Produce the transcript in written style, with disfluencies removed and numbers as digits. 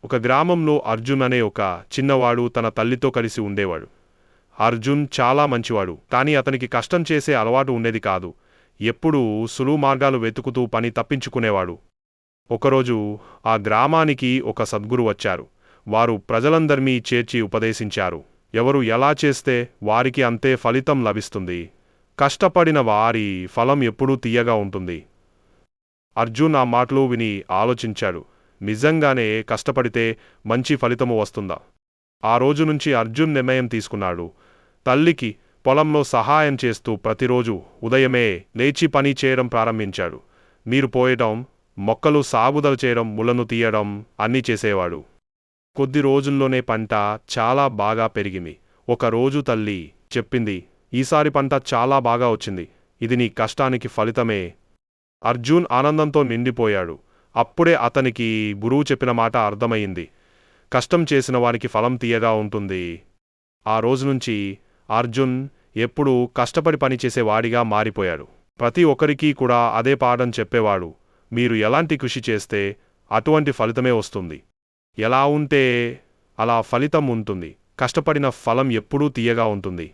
ఒక గ్రామంలో అర్జున్ అనే ఒక చిన్నవాడు తన తల్లితో కలిసి ఉండేవాడు. అర్జున్ చాలా మంచివాడు, కానీ అతనికి కష్టం చేసే అలవాటు ఉండేది కాదు. ఎప్పుడూ సులువు మార్గాలు వెతుకుతూ పని తప్పించుకునేవాడు. ఒకరోజు ఆ గ్రామానికి ఒక సద్గురు వచ్చారు. వారు ప్రజలందర్నీ చేర్చి ఉపదేశించారు. ఎవరు ఎలా చేస్తే వారికి అంతే ఫలితం లభిస్తుంది. కష్టపడిన వారి ఫలం ఎప్పుడూ తీయగా ఉంటుంది. అర్జున్ ఆ మాటలు విని ఆలోచించాడు. నిజంగానే కష్టపడితే మంచి ఫలితము వస్తుందా? ఆ రోజు నుంచి అర్జున్ నిర్ణయం తీసుకున్నాడు. తల్లికి పొలంలో సహాయం చేస్తూ ప్రతిరోజు ఉదయమే లేచి పని చేయడం ప్రారంభించాడు. నీరు పోయడం, మొక్కలు సాగుదల చేయడం, ముళ్ళను తీయడం అన్నీ చేసేవాడు. కొద్ది రోజుల్లోనే పంట చాలా బాగా పెరిగింది. ఒకరోజు తల్లి చెప్పింది, ఈసారి పంట చాలా బాగా వచ్చింది. ఇది నీ కష్టానికి ఫలితమే. అర్జున్ ఆనందంతో నిండిపోయాడు. అప్పుడే అతనికి గురువు చెప్పిన మాట అర్థమయ్యింది. కష్టం చేసిన వారికి ఫలం తీయగా ఉంటుంది. ఆ రోజునుంచి అర్జున్ ఎప్పుడూ కష్టపడి పనిచేసేవాడిగా మారిపోయాడు. ప్రతి ఒక్కరికీ కూడా అదే పాఠం చెప్పేవాడు. మీరు ఎలాంటి కృషి చేస్తే అటువంటి ఫలితమే వస్తుంది. ఎలా ఉంటే అలా ఫలితం ఉంటుంది. కష్టపడిన ఫలం ఎప్పుడూ తీయగా ఉంటుంది.